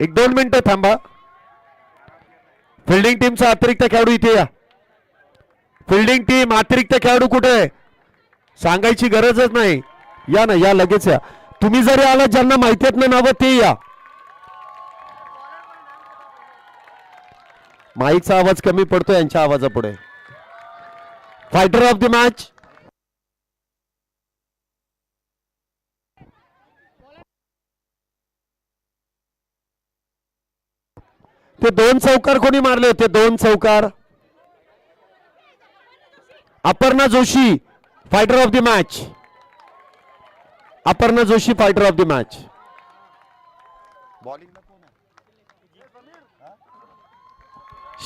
1-2 मिनिटं थांबा. फिल्डिंग टीमचा अतिरिक्त खेळाडू इथे या. फिल्डिंग टीम अतिरिक्त खेळाडू कुठे आहे सांगायची गरजच नाही. या ना, या लगेच या. तुम्ही जरी आला ज्यांना माहिती आहेत ना नावं ते या. माईकचा आवाज कमी पडतो यांच्या आवाजापुढे. फायटर ऑफ द मॅच ते 2 चौकार कोणी मारले होते? 2 चौकार. Aparna Joshi fighter of the match. Aparna Joshi fighter of the match.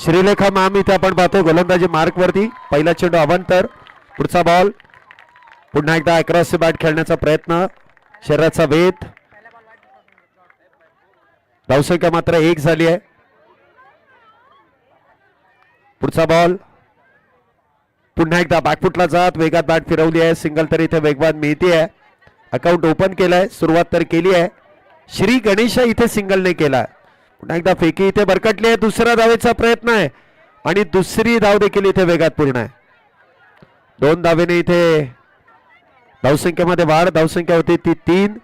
Shrilekha ma'am इथे आपण पाहतो गोलंदाजी मार्क वरती. पहिला चेंडू अवंतर. पुढचा बॉल. पुन्हा एकदा अक्रॉस बॅट खेळण्याचा प्रयत्न. शरीराचा वेध. धावसंख्या मात्र 1 झाली आहे. पुढचा बॉल. पुन्हा एकदा बॅकफुटला जात वेगात बॅट फिरवली आहे. सिंगल तरी इथे वेगवान मिळते आहे. अकाउंट ओपन केलाय. सुरुवात तर केली आहे. श्री गणेश इथे सिंगलने केलाय. पुन्हा एकदा फेकी इथे बरकटली आहे. दुसऱ्या धावेचा प्रयत्न आहे आणि दुसरी धाव देखील इथे वेगात पूर्ण आहे. 2 धावेने इथे धावसंख्येमध्ये वाढ. धावसंख्या होती ती 3.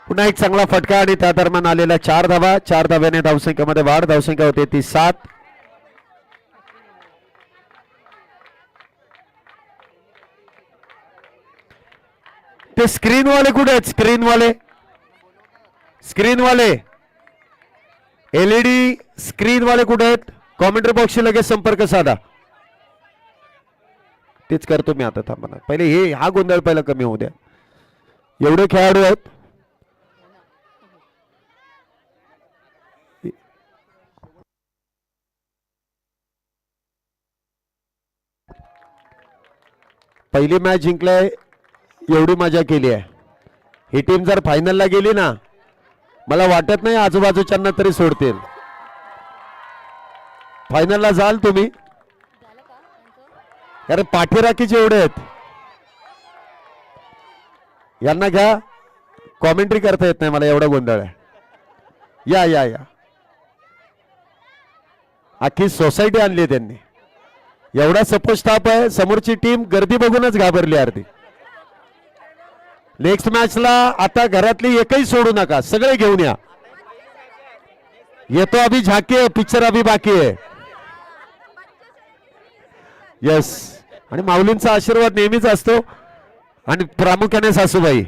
पुन्हा एक चांगला फटका आणि त्या दरम्यान आलेल्या 4 धावा. 4 धाव्याने धावसंख्येमध्ये वाढ. धावसंख्या होते ती 7. ते स्क्रीनवाले कुठे आहेत? स्क्रीनवाले एलईडी स्क्रीनवाले कुठे आहेत? कॉमेंट्री बॉक्सशी लगेच संपर्क साधा. तेच करतो मी आता. थांबा पहिले हा गोंधळ पहिला कमी होऊ द्या. एवढे खेळाडू आहेत. पहिली मॅच जिंकलाय. एवढी मजा केली आहे. ही टीम जर फायनलला गेली ना मला वाटत नाही आजूबाजूच्यांना तरी सोडतील. फायनलला जाल तुम्ही. अरे पाठीराखीचे एवढे आहेत. यांना घ्या. कॉमेंट्री करता येत नाही मला. एवढा गोंधळ आहे. या या या. अख्खी सोसायटी आणली आहे त्यांनी. एवढा सपोर्ट स्टाफ आहे. समोरची टीम गर्दी बघूनच घाबरली अर्धी. नेक्स्ट मॅचला आता घरातली एकही सोडू नका. सगळे घेऊन या. येतो अभी झाके पिक्चर अभी बाकी आहे. यस. आणि माऊलींचा आशीर्वाद नेहमीच असतो आणि प्रामुख्याने सासूबाई.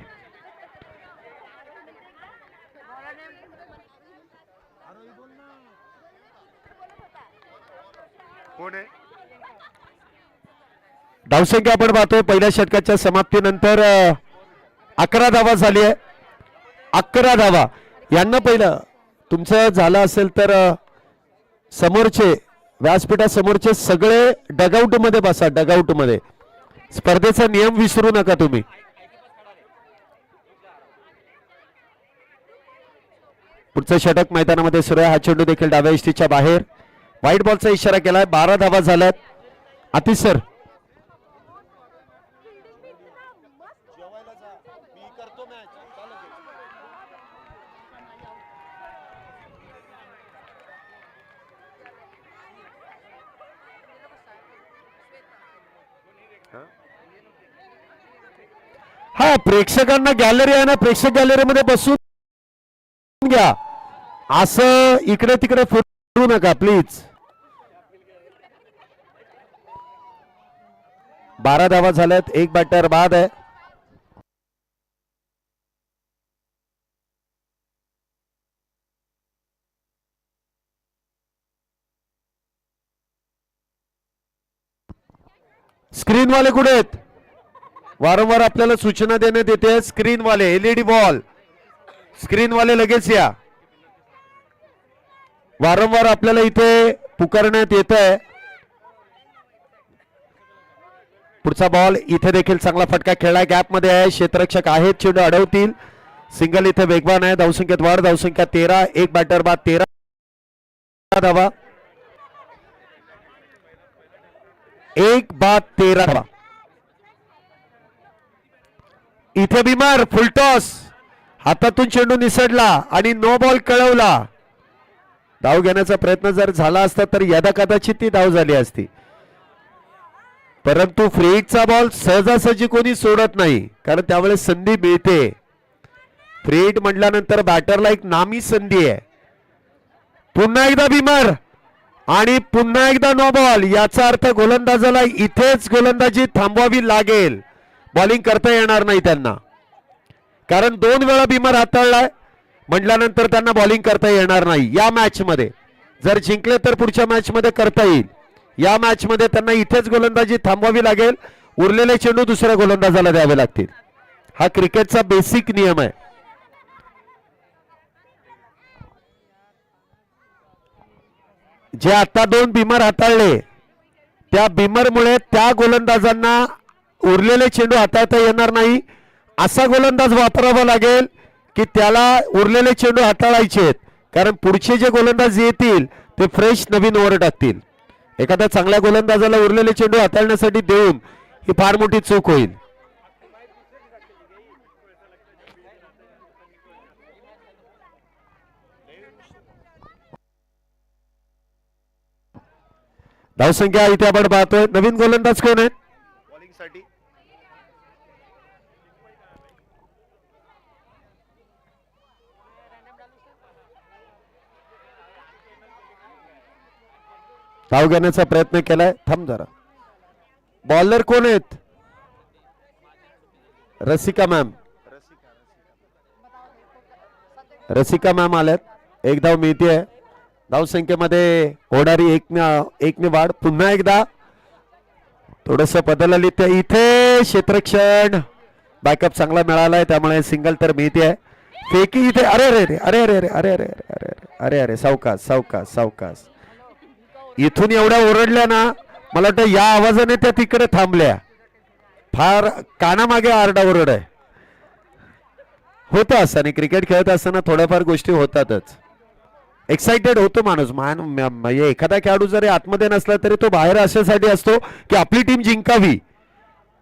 धावसंख्या आपण पाहतोय पहिल्या षटकाच्या समाप्तीनंतर 11 धावा झाली आहे. 11 धावा. यांना पहिलं तुमचं झालं असेल तर समोरचे व्यासपीठासमोरचे सगळे डगआउट मध्ये बसा. डगआउट मध्ये. स्पर्धेचा नियम विसरू नका तुम्ही. पुढचं षटक मैदानामध्ये सुरू आहे. हा चेंडू देखील डाव्या इष्टीच्या बाहेर. व्हाईट बॉलचा इशारा केलाय. 12 धावा झाल्यात. आतिश सर. हा प्रेक्षकांना गॅलरी आहे ना. प्रेक्षक गॅलरीमध्ये बसून घ्या. असं इकडे तिकडे फिरू नका प्लीज. 12 धावा झाल्यात. 1 बॅटर बाद आहे. स्क्रीनवाले कुठे आहेत? वारंवार आपल्याला सूचना देण्यात येते. स्क्रीनवाले एलईडी बॉल. स्क्रीनवाले लगेच या. वारंवार आपल्याला इथे पुकारण्यात येत आहे. पुढचा बॉल. इथे देखील चांगला फटका खेळला. गॅप मध्ये आहे. क्षेत्ररक्षक आहेत. चेंडू अडवतील. सिंगल इथे वेगवान आहे. धावसंख्येत वाढ. धावसंख्या 13. एक बॅटर बाद 13 धावा. एक बाद 13 धावा. इथे बिमार फुलटॉस हातातून चेंडू निसटला आणि नो बॉल कळवला. धाव घेण्याचा प्रयत्न जर झाला असता तर यदा कदाचित ती धाव झाली असती, परंतु फ्री हिटचा बॉल सहजासहजी कोणी सोडत नाही, कारण त्यावेळेस संधी मिळते. फ्री हिट म्हटल्यानंतर बॅटरला एक नामी संधी आहे. पुन्हा एकदा बिमार आणि पुन्हा एकदा नो बॉल. याचा अर्थ गोलंदाजाला इथेच गोलंदाजी थांबवावी लागेल. बॉलिंग करता येणार नाही त्यांना, कारण 2 वेळा बिमार हाताळलाय म्हटल्यानंतर त्यांना बॉलिंग करता येणार नाही. या मॅच मध्ये जर जिंकले तर पुढच्या मॅच मध्ये करता येईल. या मॅच मध्ये त्यांना इथेच गोलंदाजी थांबवावी लागेल. उरलेले चेंडू दुसऱ्या गोलंदाजाला द्यावे लागतील. हा क्रिकेटचा बेसिक नियम आहे. जे आता 2 बिमर हाताळले त्या बिमरमुळे त्या गोलंदाजांना उरलेले चेंडू हाताळता येणार नाही. असा गोलंदाज वापरावा लागेल की त्याला उरलेले चेंडू हाताळायचे आहेत, कारण पुढचे जे गोलंदाज येतील ते फ्रेश नवीन ओव्हर टाकतील. एखाद्या चांगल्या गोलंदाजाला उरलेले चेंडू हाताळण्यासाठी देऊन ही फार मोठी चूक होईल. धावसंख्या इथे आपण पाहतोय. नवीन गोलंदाज कोण आहेत बॉलिंग साठी? धाव घेण्याचा प्रयत्न केलाय. थांब जरा. बॉलर कोण आहेत? रसिका मॅम. रसिका मॅम आल्यात. एक धाव मिळते. धावसंख्येमध्ये होणारी एकने वाढ. पुन्हा एकदा थोडस बदल आली. त्या इथे क्षेत्रक्षण बॅकअप चांगला मिळालाय, त्यामुळे सिंगल तर मिळते. फेकी इथे. अरे अरे अरे अरे अरे अरे अरे अरे अरे अरे अरे सावकाश सावकाश सावकाश. इथून एवढ्या ओरडल्या ना, मला वाटतं या आवाजाने त्या तिकडे थांबल्या. फार कानामागे आरडाओरड आहे. होतं असं, आणि क्रिकेट खेळत असताना थोड्याफार गोष्टी होतातच. एक्साइटेड होतो माणूस. म्हणजे एखादा खेळाडू जरी आतमध्ये नसला तरी तो बाहेर अशासाठी असतो की आपली टीम जिंकावी.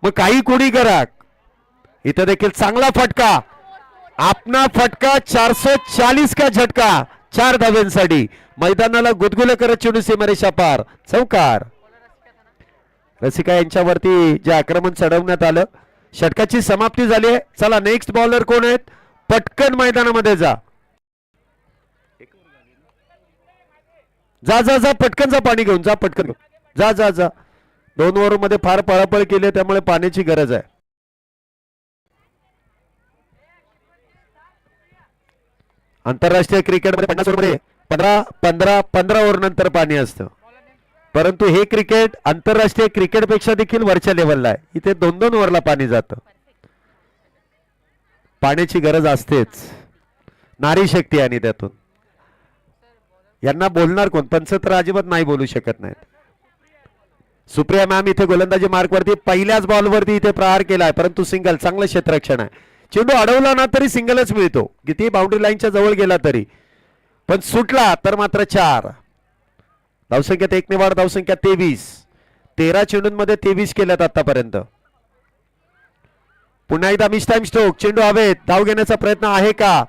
मग काही कोणी करा. इथे देखील चांगला फटका. आपला फटका 440 का झटका 4 धाव्यांसाठी. मैदानाला गुदगुले करत चेंडू सीमारेषा पार. चौकार. रसिका यांच्यावरती जे आक्रमण चढवण्यात आलं, षटकाची समाप्ती झाली आहे. चला नेक्स्ट बॉलर कोण आहेत? पटकन मैदानामध्ये जा जा जा जा पटकन जा. पाणी घेऊन जा. पटकन जा जा जा. 2 ओव्हर मध्ये फार पळापळ केली, त्यामुळे पाण्याची गरज आहे. आंतरराष्ट्रीय क्रिकेटमध्ये 50 ओव्हरमध्ये 15 ओव्हर नंतर पाणी असतं, परंतु हे क्रिकेट आंतरराष्ट्रीय क्रिकेटपेक्षा देखील वरच्या लेवलला आहे. इथे 2-2 ओव्हरला पाणी जातं. पाण्याची गरज असतेच. नारी शक्ती. आणि त्यातून यांना बोलणार कोण? पंच तर अजिबात नाही बोलू शकत नाहीत. सुप्रिया मॅम इथे गोलंदाजी मार्कवरती पहिल्याच बॉलवरती इथे प्रहार केलाय, परंतु सिंगल. चांगलं क्षेत्ररक्षण आहे. चेंडू अडवला ना तरी सिंगलच मिळतो, किती बाउंड्री लाईनच्या जवळ गेला तरी, पण सुटला तर मात्र 4. धावसंख्येत 1 ने वाढ. धावसंख्या 23. 13 चेंडूंमध्ये 23 केल्यात आतापर्यंत. पुन्हा एकदा मिस टाइम स्ट्रोक. चेंडू हवेत. धाव घेण्याचा प्रयत्न आहे का?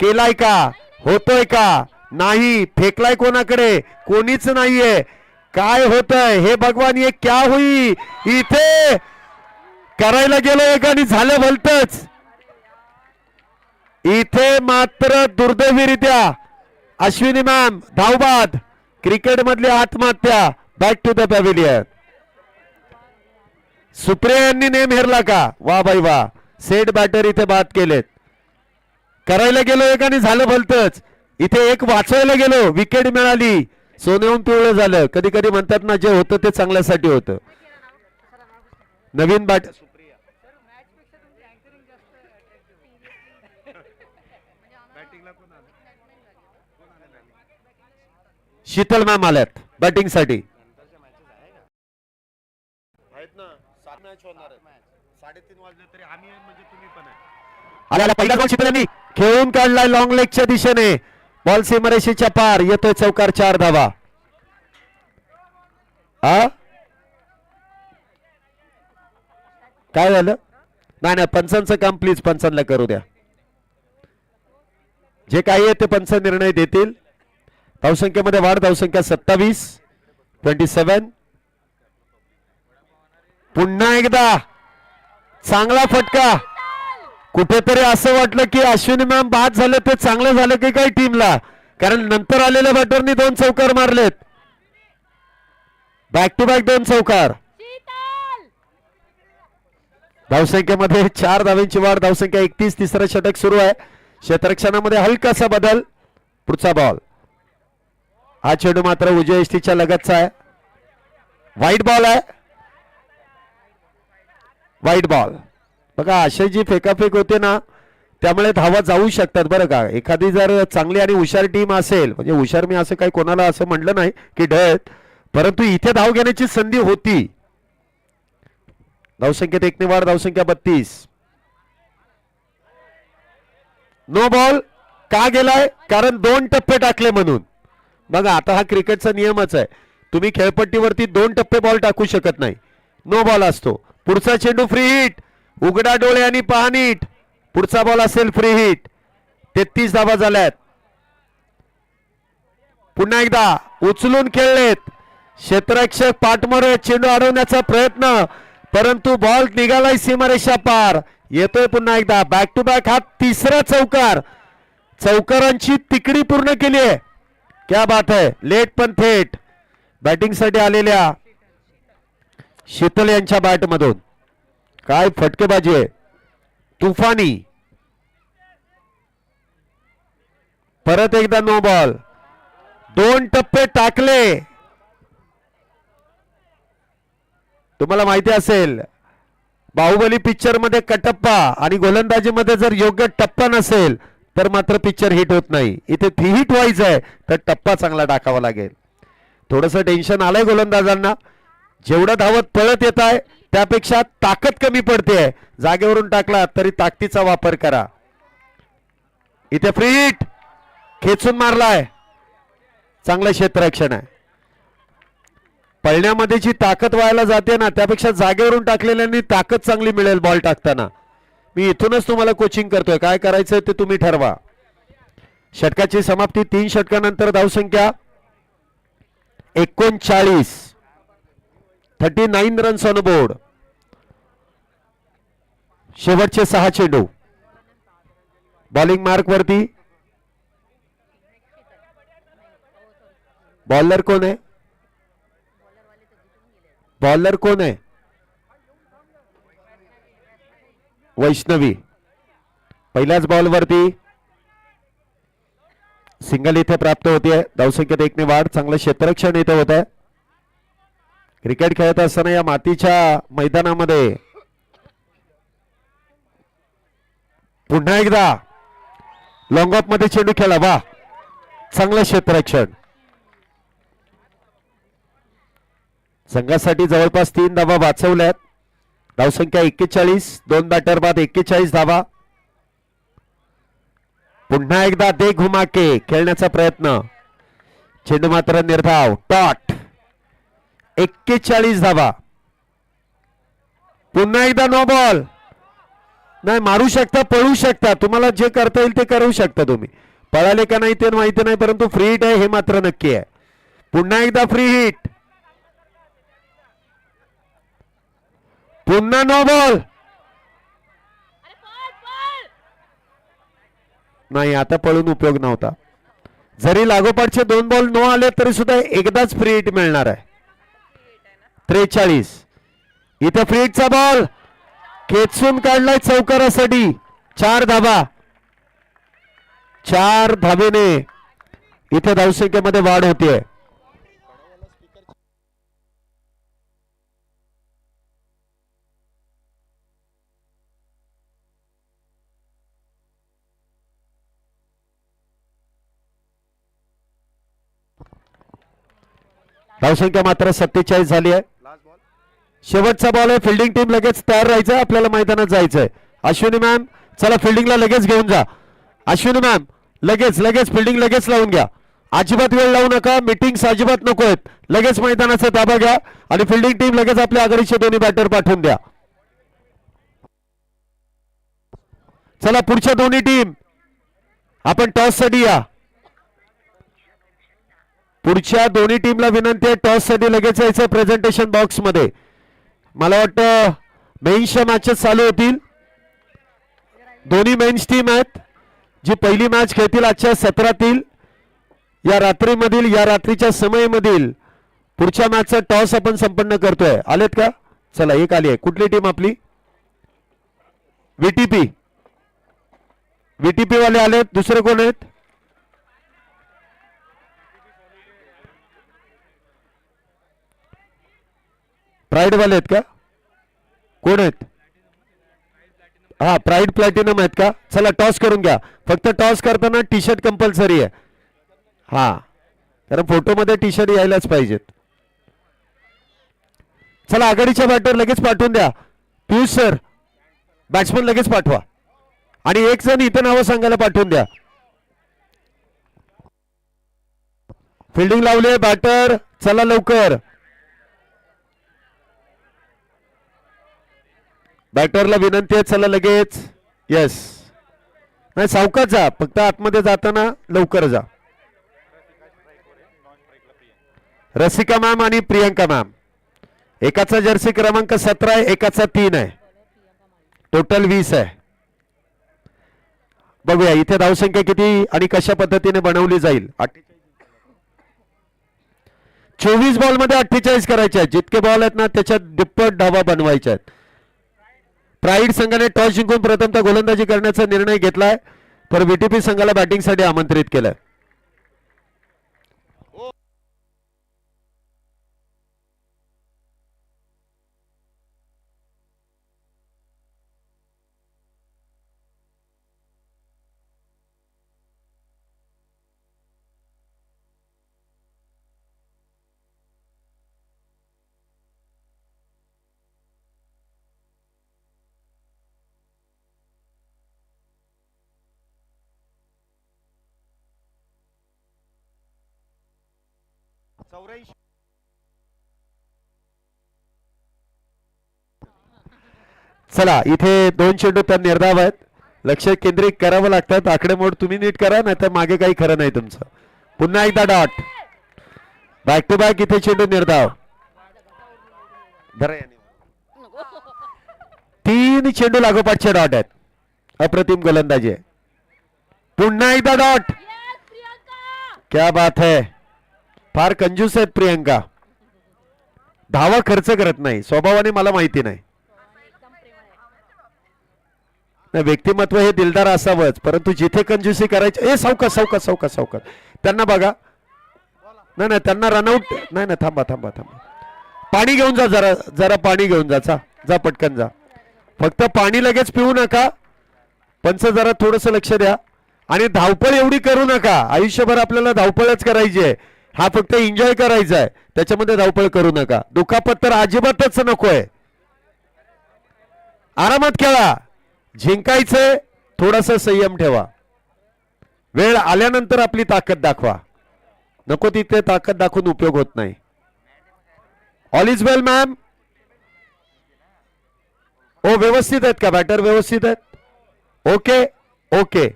केलाय का? होतोय का? नाही. फेकलाय कोणाकडे? कोणीच नाहीये. काय होतंय हे भगवान, ये क्या हुई? इथे करायला गेलो एक आणि झालं भलतच. इथे मात्र दुर्दैवीरित्या अश्विनी मॅम धावबाद. क्रिकेट मधली आत्महत्या. Back to the pavilion. Supriya यांनी नेम हेरला का? वा बाई वा. सेट बॅटर इथे बाद केलेत. करायला गेलो एक आणि झालं भलतच. इथे एक वाचवायला गेलो, विकेट मिळाली, सोन्याहून पिवळं झालं. कधी कधी म्हणतात ना, जे होतं ते चांगल्यासाठी होतं. नवीन बॅट. शीतल मॅम आल्यात बॅटिंग साठी. 3:30 वाजले तरी आम्ही म्हणजे तुम्ही पण आहे. आल्याला पहिला गोल शीतल खेळून काढलाय लॉंग लेगच्या दिशेने. बॉल सीमारेषेच्या पार येतोय चौकार. 4 धावा. काय झालं? नाही पंचांचं काम प्लीज पंचांना करू द्या. जे काही आहे ते पंच निर्णय देतील. धावसंख्येमध्ये वाढ. धावसंख्या 27 27. पुन्हा एकदा चांगला फटका. कुठेतरी असं वाटलं की अश्विनी मॅम बाद झालं ते चांगलं झालं की काय टीमला, कारण नंतर आलेल्या बॅटरनी 2 चौकार मारलेत. बॅक टू बॅक 2 चौकार. धावसंख्येमध्ये 4 धावांची वाढ. धावसंख्या 31. तिसरं षटक सुरू आहे. क्षेत्ररक्षणामध्ये हलकासा बदल. पुढचा बॉल. हा चेंडू मात्र उजव्या यष्टीच्या लगतचा आहे. व्हाईट बॉल आहे. White ball. बघा अशी जी फेकाफेक होते ना त्यामुळे धावा जाऊ शकतात बरं का. एखादी जर चांगली आणि हुशार टीम असेल, म्हणजे हुशार मी असं काही कोणाला असं म्हटलं नाही की ढळत, परंतु इथे धाव घेण्याची संधी होती. धावसंख्येत 1 ने वाढ. धावसंख्या 32. नो बॉल का गेलाय? कारण 2 टप्पे टाकले म्हणून. बघा आता हा क्रिकेटचा नियमच आहे, तुम्ही खेळपट्टीवरती 2 टप्पे बॉल टाकू शकत नाही. नो बॉल असतो. पुढचा चेंडू फ्री हिट. उघडा डोळे आणि पहा नीट. पुढचा बॉल असेल फ्री हिट. 33 धावा झाल्यात. पुन्हा एकदा उचलून खेळलेत. क्षेत्ररक्षक पाठमोरे चेंडू अडवण्याचा प्रयत्न, परंतु बॉल निघालाय सीमारेषा पार. येतोय पुन्हा एकदा. बॅक टू बॅक हा 3रा चौकार. चौकारांची तिकडी पूर्ण केली आहे. क्या बात आहे. लेट पण थेट. बॅटिंग साठी आलेल्या शीतल यांच्या बॅट मधून काय फटकेबाजी आहे. तुफानी. परत एकदा नो बॉल. 2 टप्पे टाकले. तुम्हाला माहिती असेल बाहुबली पिक्चर मध्ये कटप्पा आणि गोलंदाजी मध्ये जर योग्य टप्पा नसेल तर मात्र पिक्चर हिट होत नाही. इथे 3 हिट व्हायचं आहे तर टप्पा चांगला टाकावा लागेल. थोडंसं टेन्शन आलंय गोलंदाजांना. जेवढं धावत पळत येत आहे त्यापेक्षा ताकद कमी पडते. जागेवरून टाकला तरी ताकदीचा वापर करा. इथे फ्री हिट. खेचून मारलाय. चांगलं क्षेत्ररक्षण आहे. पळण्यामध्ये जी ताकद व्हायला जाते ना त्यापेक्षा जागेवरून टाकलेल्यांनी ताकद चांगली मिळेल बॉल टाकताना. मी इथूनच तुम्हाला कोचिंग करतोय. काय करायचं ते तुम्ही ठरवा. षटकाची समाप्ती. 3 षटकानंतर धावसंख्या 39. 39 रन्स ऑन बोर्ड. शेवटचे 6 चेंडू. बॉलिंग मार्क वरती. बॉलर कोण आहे? बॉलर कोण आहे? वैष्णवी. पहिल्याच बॉल वरती सिंगल इथे प्राप्त होते. धावसंख्येत 1 ने वाढ. चांगलं क्षेत्ररक्षण इथे होत आहे. क्रिकेट खेळत असताना या मातीच्या मैदानामध्ये पुन्हा एकदा लॉंग ऑफ मध्ये चेंडू खेळा. वा चांगलं क्षेत्ररक्षण. संघासाठी जवळपास 3 धावा वाचवल्यात. धावसंख्या 41. 2 बॅटर बाद 41 धावा. पुन्हा एकदा दे घुमाके खेळण्याचा प्रयत्न. चेंडू मात्र निर्धाव. टॉट. 41 धावा. पुन्हा एकदा नो बॉल. नाही मारू शकता, पळू शकता, तुम्हाला जे करता येईल ते करू शकता तुम्ही. पळाले का नाही ते माहिती नाही, परंतु फ्री हिट आहे हे मात्र नक्की आहे. पुन्हा एकदा फ्री हिट. पुन्हा नो बॉल. नाही आता पळून उपयोग नव्हता. जरी लागोपाठचे 2 बॉल नो आले तरी सुद्धा एकदाच फ्री हिट मिळणार आहे. 43. इथे फ्री हिटचा बॉल खेचून काढलाय चौकारासाठी. 4 धावा. 4 धावेने इथे धावसंख्येमध्ये वाढ होतीये. धावसंख्या मात्र 47 झाली आहे. शेवटचा बॉल आहे. फिल्डिंग टीम लगेच तयार राहायचं. आपल्याला मैदानात जायचंय. अश्विनी मॅम चला फिल्डिंगला लगेच घेऊन जा अश्विनी मॅम. लगेच लगेच फिल्डिंग लगेच लावून घ्या. अजिबात वेळ लावू नका. मीटिंग्स अजिबात नको आहेत. लगेच मैदानाचा ताबा घ्या आणि फिल्डिंग टीम लगेच आपल्या आघाडीचे दोन्ही बॅटर पाठवून द्या. चला पुढच्या दोन्ही टीम आपण टॉस साठी या. पुढच्या दोन्ही टीमला विनंती आहे टॉस साठी लगेच यायचं प्रेझेंटेशन बॉक्स मध्ये. मला वाटतं मेन्सच्या मॅचेस चालू होतील. दोन्ही मेन्स टीम आहेत जी पहिली मॅच खेळतील आजच्या सत्रातील या रात्रीमधील या रात्रीच्या समयमधील पुढच्या मॅचचा टॉस आपण संपन्न करतोय. आलेत का? चला एक आली आहे. कुठली टीम आपली? व्हीटीपी. व्हीटीपी वाले आलेत. दुसरे कोण आहेत? प्राईड वाले आहेत का? कोण आहेत? हा प्राईड प्लॅटिनम आहेत का? चला टॉस करून घ्या. फक्त टॉस करताना टी शर्ट कंपल्सरी आहे. हा कारण फोटोमध्ये टी शर्ट यायलाच पाहिजेत. चला आघाडीच्या बॅटर लगेच पाठवून द्या. पियुष सर बॅट्समन लगेच पाठवा आणि एक जण इथं नावं सांगायला पाठवून द्या. फिल्डिंग लावले बॅटर. चला लवकर बॅटरला विनंती आहे. चला लगेच. येस नाही सावकाश जा. फक्त आतमध्ये जाताना लवकर जा. रसिका मॅम आणि प्रियंका मॅम. एकाचा जर्सी क्रमांक 17 आहे एकाचा 3 आहे. टोटल 20 आहे. बघूया इथे धावसंख्या किती आणि कशा पद्धतीने बनवली जाईल. 24 बॉल मध्ये 48 करायचे आहेत. जितके बॉल आहेत ना त्याच्यात दुप्पट धावा बनवायच्या आहेत. प्राईड संघाने टॉस जिंकून प्रथमतः गोलंदाजी करण्याचा निर्णय घेतलाय तर व्हीटीपी संघाला बॅटिंगसाठी आमंत्रित केलंय. चला इथे 2 चेंडू तर निर्धाव आहेत. लक्ष केंद्रित करावं लागतात. आकडेमोड तुम्ही नीट करा नाही तर मागे काही खरं नाही तुमचं. पुन्हा एकदा डॉट. बॅक टू बॅक इथे चेंडू निर्धाव. 3 चेंडू लागोपाठचे डॉट आहेत. अप्रतिम गोलंदाजी आहे. पुन्हा एकदा डॉट. क्या बात है. फार कंजूस आहेत प्रियंका. धावा खर्च करत नाही स्वभावाने. मला माहिती नाही व्यक्तिमत्व हे दिलदार असावंच परंतु जिथे कंजूसी करायची. ए सावकाश सावकाश सावकाश सावकाश. त्यांना बघा. नाही नाही त्यांना रनआउट. नाही नाही थांबा थांबा थांबा. पाणी घेऊन जा. जरा जरा पाणी घेऊन जा. जा पटकन जा. फक्त पाणी लगेच पिऊ नका. पंच जरा थोडस लक्ष द्या आणि धावपळ एवढी करू नका. आयुष्यभर आपल्याला धावपळच करायची आहे. हा फक्त एन्जॉय करायचा आहे. त्याच्यामध्ये धावपळ करू नका. दुखापत तर अजिबातच नकोय. आरामात खेळा. जिंकायचंय. थोडासा संयम ठेवा. वेळ आल्यानंतर आपली ताकद दाखवा. नको तिथे ताकद दाखवून उपयोग होत नाही. All is well ma'am. ओ व्यवस्थित आहेत का बॅटर? व्यवस्थित आहेत. Okay okay.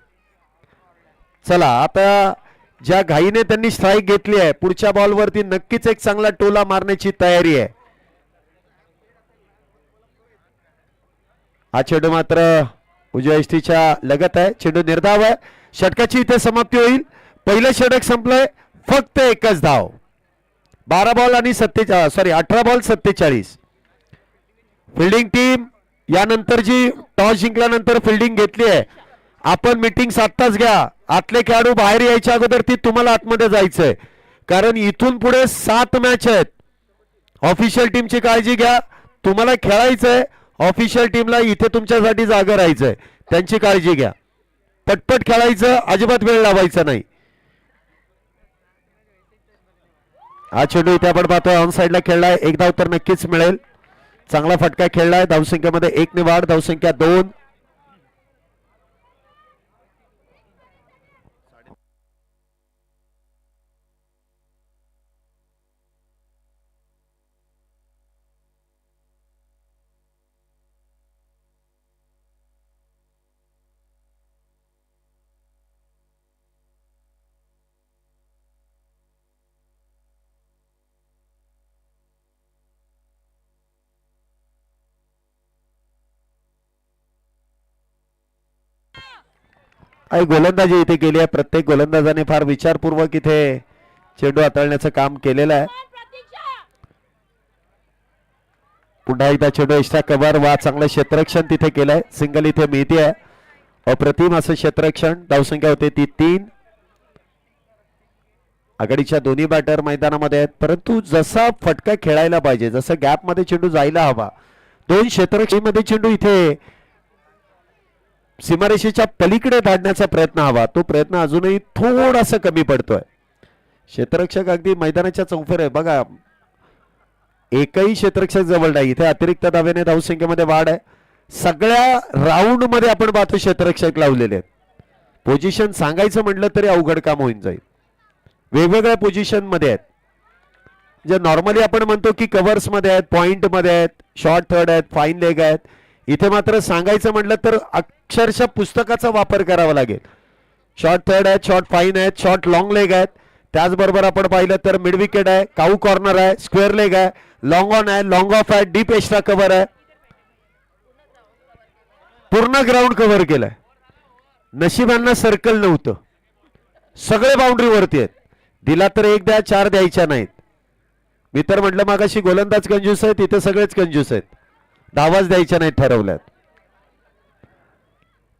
चला आता ज्या घाईने त्यांनी स्ट्राईक घेतली आहे पुढच्या बॉलवरती नक्कीच एक चांगला टोला मारण्याची तयारी आहे. हा चेंडू मात्र उजव्या यष्टीच्या लगत आहे. चेंडू निर्धाव आहे. षटकाची इथे समाप्ती होईल. पहिलं षटक संपलंय. फक्त एकच धाव. 12 बॉल आणि 18 बॉल 47. फिल्डिंग टीम यानंतर जी टॉस जिंकल्यानंतर फिल्डिंग घेतली आहे. आपण मीटिंग आत्ताच घ्या. आतले खेळाडू बाहेर यायच्या अगोदर ती तुम्हाला आतमध्ये जायचंय कारण इथून पुढे 7 मॅच आहेत. ऑफिशियल टीमची काळजी घ्या. तुम्हाला खेळायचंय. ऑफिशियल टीमला इथे तुमच्यासाठी जागा राहायचंय. त्यांची काळजी घ्या. पटपट खेळायचं. अजिबात वेळ लावायचा नाही. हा चेंडू इथे आपण पाहतोय ऑन साइडला खेळलाय. एक धाव तर नक्कीच मिळेल. चांगला फटका खेळलाय. धावसंख्येमध्ये 1 ने वाढ. धावसंख्या 2. आणि गोलंदाजी इथे केली आहे. प्रत्येक गोलंदाजाने फार विचारपूर्वक इथे चेंडू हाताळण्याचं काम केलेलं आहे. पुन्हा एकदा चेंडू एक्स्ट्रा कव्हर. वा, चांगलं क्षेत्ररक्षण तिथे केलंय. सिंगल इथे मिळते आहे. अप्रतिम असं क्षेत्ररक्षण. धावसंख्या होते ती 3. आघाडीच्या दोन्ही बॅटर मैदानामध्ये आहेत, परंतु जसा फटका खेळायला पाहिजे, जसं गॅप मध्ये चेंडू जायला हवा, 2 क्षेत्ररक्षण मध्ये चेंडू इथे सीमारेषेच्या पलीकडे धाडण्याचा प्रयत्न हवा, तो प्रयत्न अजूनही थोडासा कमी पडतोय. क्षेत्ररक्षक अगदी मैदानाच्या चौफेर आहे बघा, एकही क्षेत्ररक्षक जवळ नाही. इथे अतिरिक्त धावेने धावसंख्येमध्ये वाढ आहे. सगळ्या राऊंड मध्ये आपण पाहतो क्षेत्ररक्षक लावलेले आहेत. पोझिशन सांगायचं म्हटलं तरी अवघड काम होऊन जाईल. वेगवेगळ्या पोझिशन मध्ये आहेत. जे नॉर्मली आपण म्हणतो की कव्हर्स मध्ये आहेत, पॉइंट मध्ये आहेत, शॉर्ट थर्ड आहेत, फाईन लेग आहेत, इथे मात्र सांगायचं म्हटलं तर अक्षरशः पुस्तकाचा वापर करावा लागेल. शॉर्ट थर्ड आहेत, शॉर्ट फाईन आहेत, शॉर्ट लॉंग लेग आहेत. त्याचबरोबर आपण पाहिलं तर मिड विकेट आहे, काऊ कॉर्नर आहे, स्क्वेअर लेग आहे, लॉंग ऑन आहे, लॉंग ऑफ आहे, डीप एक्स्ट्रा कव्हर आहे. पूर्ण ग्राउंड कव्हर केलंय. नशिबांना सर्कल नव्हतं, सगळे बाउंड्री वरती आहेत. दिला तर 1 द्या, 4 द्यायच्या नाहीत. मी तर म्हटलं मागाशी गोलंदाज कंजूस आहेत, इथे सगळेच कंजूस आहेत. धावाच द्यायच्या नाहीत ठरवल्यात.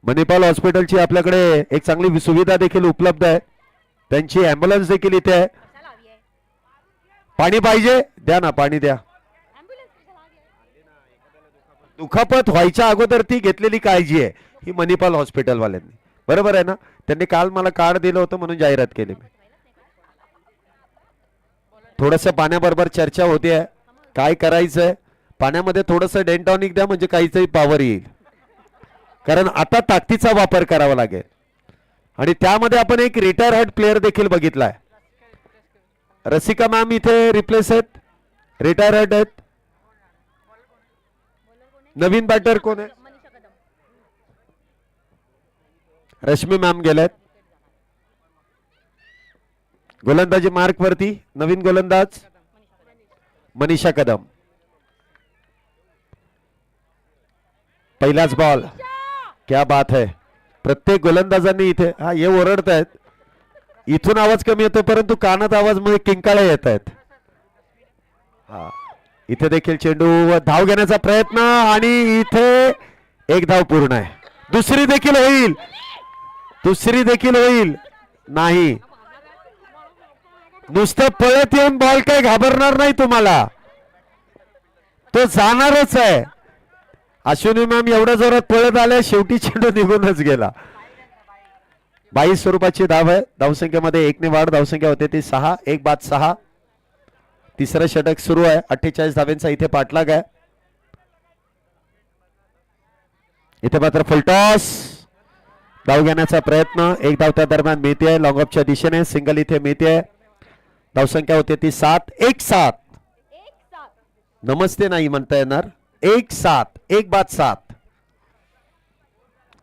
मणिपाल हॉस्पिटलची आपल्याकडे एक चांगली सुविधा देखील उपलब्ध आहे. त्यांची ॲम्ब्युलन्स देखील इथे आहे. पाणी पाहिजे द्या ना, पाणी द्या. दुखापत व्हायच्या अगोदर ती घेतलेली काळजी आहे ही मणिपाल हॉस्पिटल वाल्यांनी, बरोबर आहे ना. त्यांनी काल मला कार्ड दिलं होतं म्हणून जाहिरात केली मी. थोडस पाण्याबरोबर चर्चा होते, काय करायचंय. पाण्यामध्ये थोडस डेंटॉनिक द्या म्हणजे काहीतरी पॉवर येईल, कारण आता ताकदीचा वापर करावा लागेल. आणि त्यामध्ये आपण एक रिटायर हार्ट प्लेअर देखील बघितलाय. रसिका मॅम इथे रिप्लेस आहेत, रिटायर हार्ट आहेत. नवीन बॅटर कोण आहे? रश्मी मॅम गेलेत. गोलंदाजी मार्क वरती नवीन गोलंदाज मनीषा कदम. पहिलाच बॉल. क्या बात है. प्रत्येक गोलंदाजांनी इथे हा ये ओरडत आहेत. इथून आवाज कमी येतो परंतु कानात आवाज मध्ये किंकाळ्या येत आहेत. हा, इथे देखील चेंडू धाव घेण्याचा प्रयत्न आणि इथे 1 धाव पूर्ण आहे. दुसरी देखील होईल, दुसरी देखील होईल. नाही, नुसतं पळत येऊन बॉल काही घाबरणार नाही तुम्हाला, तो जाणारच आहे. अश्विनी मॅम एवढ्या जोरात पळत आल्या, शेवटी चेंडू निघूनच गेला. 22 स्वरूपाची धाव आहे. धावसंख्येमध्ये 1 ने वाढ. धावसंख्या होते ती 6. 1 बाद 6. तिसरं षटक सुरू आहे. 48 धावेंचा इथे पाठलाग आहे. इथे मात्र फुलटॉस. धाव घेण्याचा प्रयत्न. 1 धाव त्या दरम्यान मिळते लॉंग ऑफच्या दिशेने. सिंगल इथे मिळते. धावसंख्या होते ती 7. 1-7. नमस्ते नाही म्हणता येणार. 1-7. 1 बाद 7.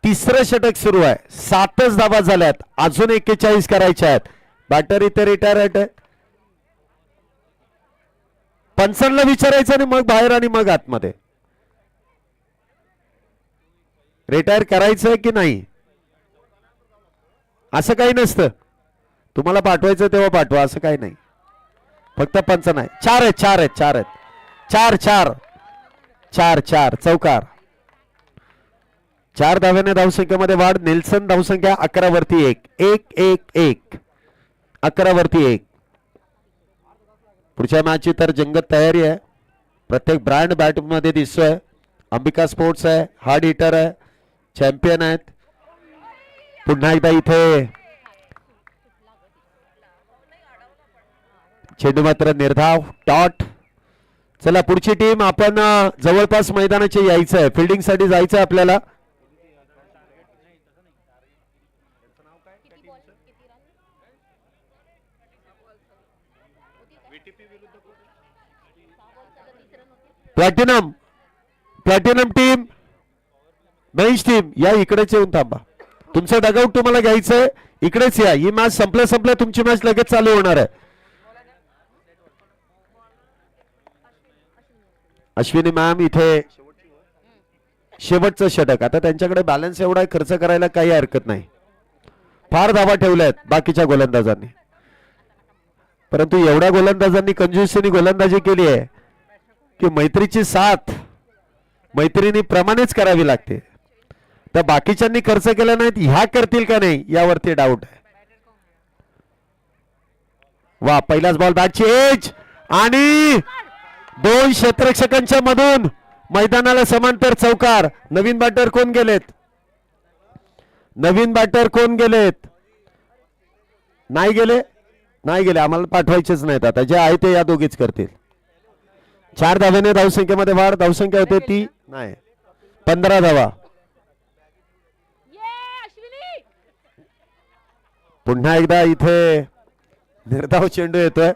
तिसरं षटक सुरू आहे. 7च धावा झाल्यात. अजून 41 करायच्या आहेत. बॅटर इथे रिटायर आहे. पंचांना विचारायचं आणि मग बाहेर आणि मग आतमध्ये. रिटायर करायचं की नाही असं काही नसतं. तुम्हाला पाठवायचं तेव्हा पाठवा, असं काही नाही. फक्त पंच नाही. 4 आहेत, 4 आहेत, 4 आहेत. 4-4 4-4 चौकार. 4 धाव्याने धावसंख्येमध्ये वाढ. नेल्सन धावसंख्या 11 वरती 1. 1-1-1 11 वरती 1. पुढच्या मॅचची तर जंगत तयारी आहे. प्रत्येक ब्रँड बॅट मध्ये दिसतोय. अंबिका स्पोर्ट्स आहे, हार्ड हिटर आहे, चॅम्पियन आहेत. पुन्हा एकदा इथे चेंडू मात्र निर्धाव. डॉट. चला पुढची टीम. आपण जवळपास मैदानाचे यायचं आहे, फिल्डिंग साठी जायचं आहे आपल्याला. Platinum, platinum team, men's team या इकडेच येऊन थांबा. तुमचं डगआउट तुम्हाला घ्यायचंय, इकडेच या. ही मॅच संपल्या तुमची मॅच लगेच चालू होणार आहे. अश्विनी मॅम इथे शेवटचं षटक. आता त्यांच्याकडे बॅलन्स एवढा खर्च करायला काही हरकत नाही. फार धावा ठेवल्या आहेत बाकीच्या गोलंदाजांनी, परंतु एवढ्या गोलंदाजांनी कंजूसीने गोलंदाजी केली आहे की मैत्रीची साथ मैत्रिणी प्रमाणेच करावी लागते. तर बाकीच्यांनी खर्च केला नाहीत, ह्या करतील का नाही यावरती डाऊट आहे. वा, पहिलाच बॉल बॅटची एज आणि 2 क्षेत्ररक्षकांच्या मधून मैदानाला समांतर चौकार. नवीन बॅटर कोण गेलेत? नवीन बॅटर कोण गेलेत? नाही गेले, नाही गेले. आम्हाला पाठवायचेच नाहीत आता, जे आहे ते या दोघीच करतील. 4 धाव्याने धावसंख्येमध्ये वाढ. धावसंख्या होते ती नाही 15 धावा. पुन्हा एकदा इथे निर्धाव चेंडू येतोय.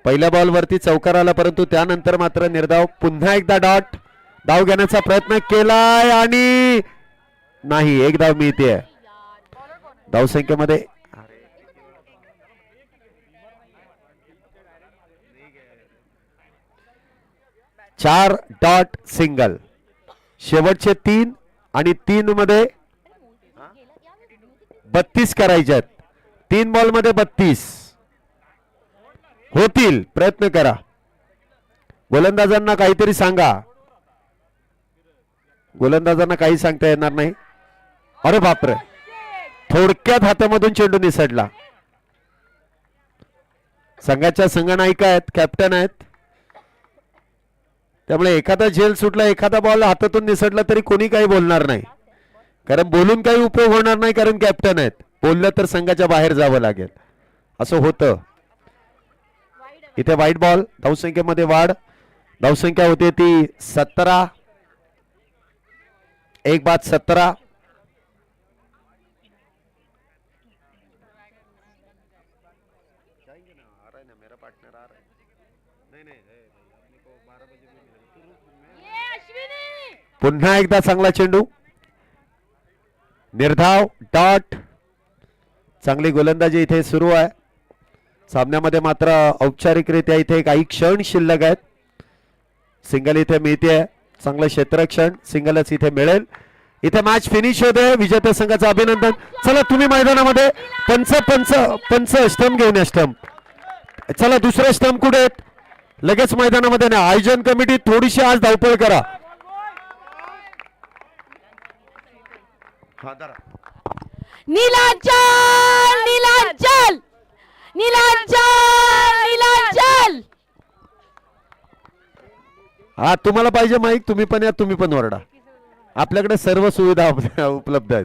पहिल्या बॉल वरती चौकार आला, परंतु त्यानंतर मात्र निर्धाव. पुन्हा एकदा डॉट. धाव घेण्याचा प्रयत्न केलाय आणि नाही, एक धाव मिळते. धावसंख्येमध्ये 4 डॉट सिंगल. शेवटचे 3 आणि 3 मध्ये 32 करायचे आहेत. 3 बॉल मध्ये 32 होतील. प्रयत्न करा. गोलंदाजांना काहीतरी सांगा. गोलंदाजांना काही सांगता येणार नाही. अरे बापरे, थोडक्यात हातामधून चेंडू निसटला. संघाच्या संघनायिका आहेत, कॅप्टन आहेत, त्यामुळे एखादा झेल सुटला, एखादा बॉल हातातून निसटला तरी कोणी काही बोलणार नाही, कारण बोलून काही उपयोग होणार नाही, कारण कॅप्टन आहेत. बोललं तर संघाच्या बाहेर जावं लागेल, असं होतं. इथे वाईट बॉल. धावसंख्येमध्ये वाढ. धावसंख्या होते ती 17. 1 बाद 17. पुन्हा एकदा चांगला चेंडू. निर्धाव डॉट. चांगली गोलंदाजी इथे सुरू आहे. सामन्यामध्ये मात्र औपचारिकरित्या इथे काही क्षण शिल्लक आहेत. सिंगल इथे मिळते. चांगलं क्षेत्ररक्षण. सिंगलच इथे मिळेल. इथे मॅच फिनिश होते. विजेत्या संघाचं अभिनंदन. चला तुम्ही मैदानामध्ये पंच स्टंप घेऊन या. स्टंप. चला दुसरे स्टंप कुठे आहेत? लगेच मैदानामध्ये ना. आयोजन कमिटी थोडीशी आज धावपळ करा. नीलांचल नीलांचल नीलांचल नीलांचल. हा, तुम्हाला पाहिजे माईक, तुम्ही पण या, तुम्ही पण ओरडा. आपल्याकडे सर्व सुविधा उपलब्ध आहेत.